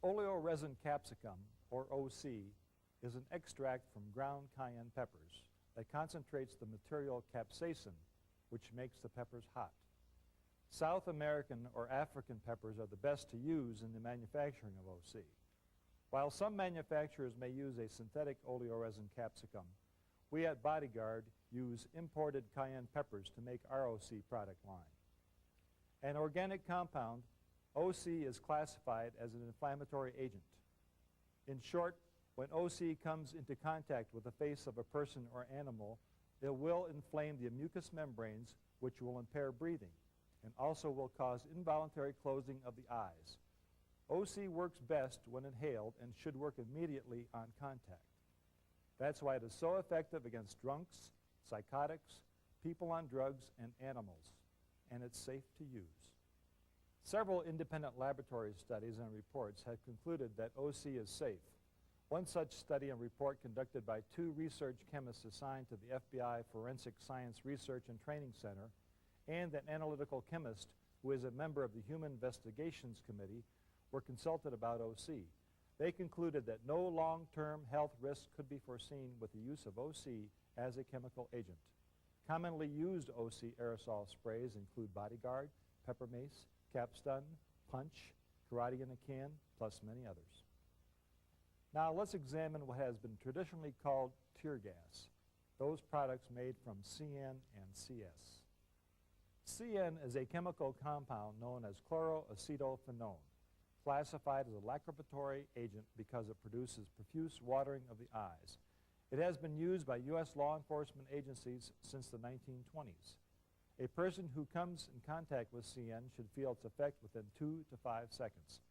Oleoresin capsicum, or OC, is an extract from ground cayenne peppers that concentrates the material capsaicin, which makes the peppers hot. South American or African peppers are the best to use in the manufacturing of OC. While some manufacturers may use a synthetic oleoresin capsicum, we at Bodyguard use imported cayenne peppers to make our OC product line. An organic compound, OC is classified as an inflammatory agent. In short, when OC comes into contact with the face of a person or animal, it will inflame the mucous membranes, which will impair breathing, and also will cause involuntary closing of the eyes. OC works best when inhaled and should work immediately on contact. That's why it is so effective against drunks, psychotics, people on drugs, and animals, and it's safe to use. Several independent laboratory studies and reports have concluded that OC is safe. One such study and report conducted by 2 research chemists assigned to the FBI Forensic Science Research and Training Center and an analytical chemist who is a member of the Human Investigations Committee were consulted about OC. They concluded that no long-term health risks could be foreseen with the use of OC as a chemical agent. Commonly used OC aerosol sprays include Bodyguard, Pepper Mace, Capstun, Punch, Karate in a Can, plus many others. Now let's examine what has been traditionally called tear gas, those products made from CN and CS. CN is a chemical compound known as chloroacetylphenone, classified as a lacrimatory agent because it produces profuse watering of the eyes. It has been used by U.S. law enforcement agencies since the 1920s. A person who comes in contact with CN should feel its effect within 2 to 5 seconds.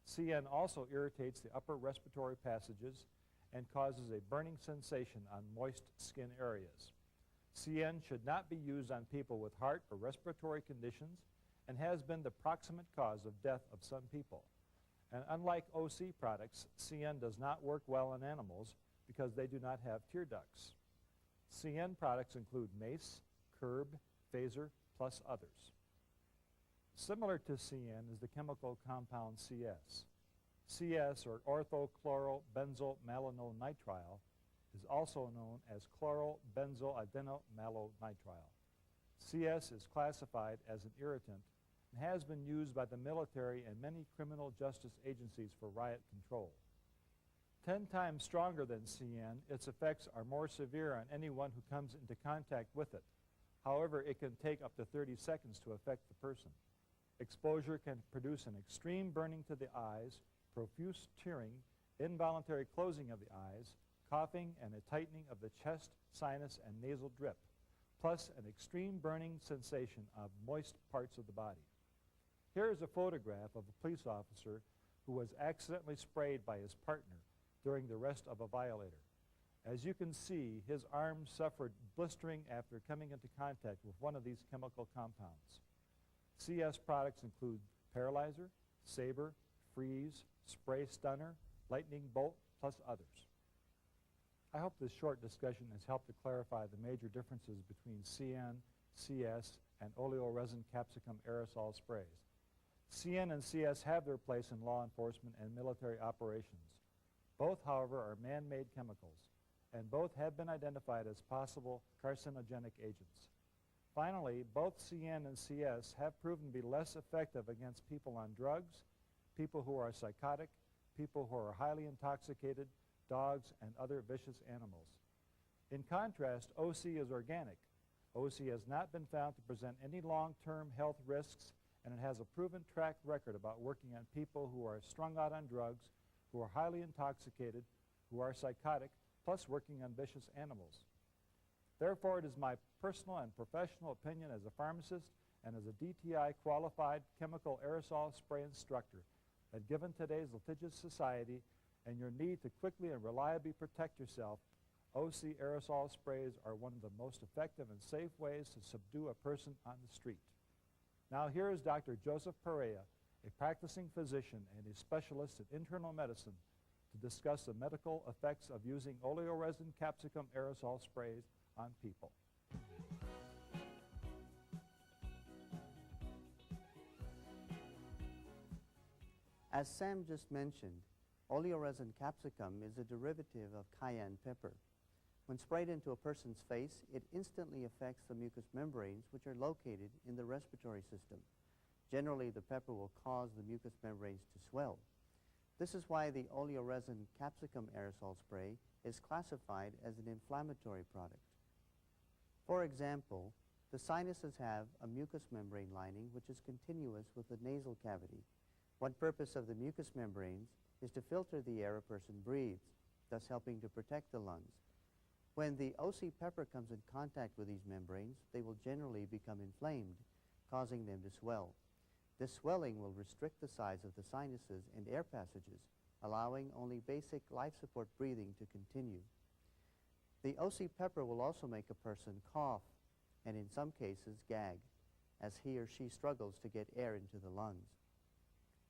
CN also irritates the upper respiratory passages and causes a burning sensation on moist skin areas. CN should not be used on people with heart or respiratory conditions and has been the proximate cause of death of some people. And unlike OC products, CN does not work well in animals because they do not have tear ducts. CN products include mace, curb, phaser, plus others. Similar to CN is the chemical compound CS. CS, or orthochlorobenzylmalonitrile, is also known as chlorobenzyladenomallonitrile. CS is classified as an irritant and has been used by the military and many criminal justice agencies for riot control. 10 times stronger than CN, its effects are more severe on anyone who comes into contact with it. However, it can take up to 30 seconds to affect the person. Exposure can produce an extreme burning to the eyes, profuse tearing, involuntary closing of the eyes, coughing, and a tightening of the chest, sinus, and nasal drip, plus an extreme burning sensation of moist parts of the body. Here is a photograph of a police officer who was accidentally sprayed by his partner during the arrest of a violator. As you can see, his arms suffered blistering after coming into contact with one of these chemical compounds. CS products include Paralyzer, Saber, Freeze, Spray Stunner, Lightning Bolt, plus others. I hope this short discussion has helped to clarify the major differences between CN, CS, and oleoresin capsicum aerosol sprays. CN and CS have their place in law enforcement and military operations. Both, however, are man-made chemicals, and both have been identified as possible carcinogenic agents. Finally, both CN and CS have proven to be less effective against people on drugs, people who are psychotic, people who are highly intoxicated, dogs, and other vicious animals. In contrast, OC is organic. OC has not been found to present any long-term health risks, and it has a proven track record about working on people who are strung out on drugs, who are highly intoxicated, who are psychotic, plus working on vicious animals. Therefore, it is my personal and professional opinion as a pharmacist and as a DTI qualified chemical aerosol spray instructor that given today's litigious society and your need to quickly and reliably protect yourself, OC aerosol sprays are one of the most effective and safe ways to subdue a person on the street. Now here is Dr. Joseph Perea, a practicing physician and a specialist in internal medicine, to discuss the medical effects of using oleoresin capsicum aerosol sprays on people. As Sam just mentioned, oleoresin capsicum is a derivative of cayenne pepper. When sprayed into a person's face, it instantly affects the mucous membranes which are located in the respiratory system. Generally, the pepper will cause the mucous membranes to swell. This is why the oleoresin capsicum aerosol spray is classified as an inflammatory product. For example, the sinuses have a mucous membrane lining which is continuous with the nasal cavity. One purpose of the mucous membranes is to filter the air a person breathes, thus helping to protect the lungs. When the OC pepper comes in contact with these membranes, they will generally become inflamed, causing them to swell. This swelling will restrict the size of the sinuses and air passages, allowing only basic life support breathing to continue. The OC pepper will also make a person cough and in some cases gag, as he or she struggles to get air into the lungs.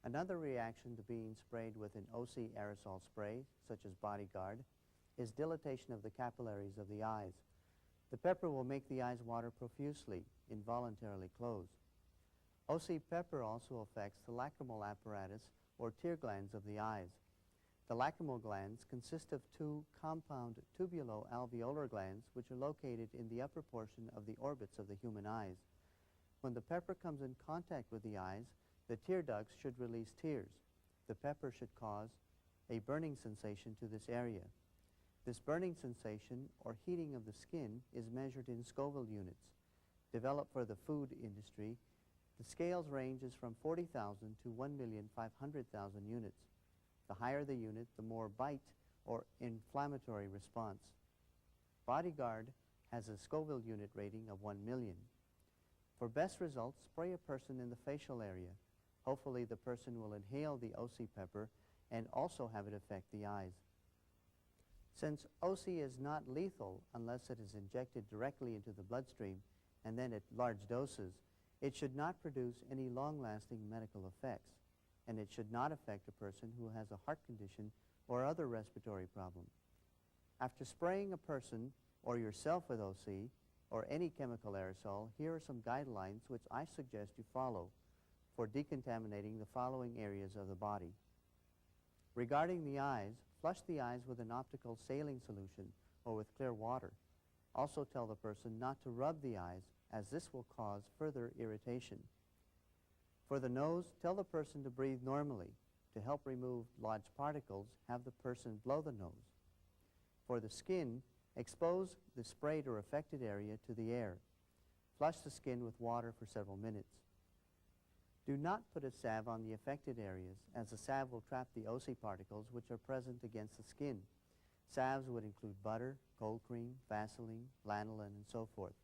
Another reaction to being sprayed with an OC aerosol spray, such as Bodyguard, is dilatation of the capillaries of the eyes. The pepper will make the eyes water profusely, involuntarily close. OC pepper also affects the lacrimal apparatus or tear glands of the eyes. The lacrimal glands consist of two compound tubulo-alveolar glands which are located in the upper portion of the orbits of the human eyes. When the pepper comes in contact with the eyes, the tear ducts should release tears. The pepper should cause a burning sensation to this area. This burning sensation or heating of the skin is measured in Scoville units. Developed for the food industry, the scales ranges from 40,000 to 1,500,000 units. The higher the unit, the more bite or inflammatory response. Bodyguard has a Scoville unit rating of 1 million. For best results, spray a person in the facial area. Hopefully the person will inhale the OC pepper and also have it affect the eyes. Since OC is not lethal unless it is injected directly into the bloodstream and then at large doses, it should not produce any long-lasting medical effects, and it should not affect a person who has a heart condition or other respiratory problem. After spraying a person or yourself with OC or any chemical aerosol, here are some guidelines which I suggest you follow for decontaminating the following areas of the body. Regarding the eyes, flush the eyes with an optical saline solution or with clear water. Also tell the person not to rub the eyes, as this will cause further irritation. For the nose, tell the person to breathe normally. To help remove large particles, have the person blow the nose. For the skin, expose the sprayed or affected area to the air. Flush the skin with water for several minutes. Do not put a salve on the affected areas, as the salve will trap the OC particles which are present against the skin. Salves would include butter, cold cream, Vaseline, lanolin, and so forth.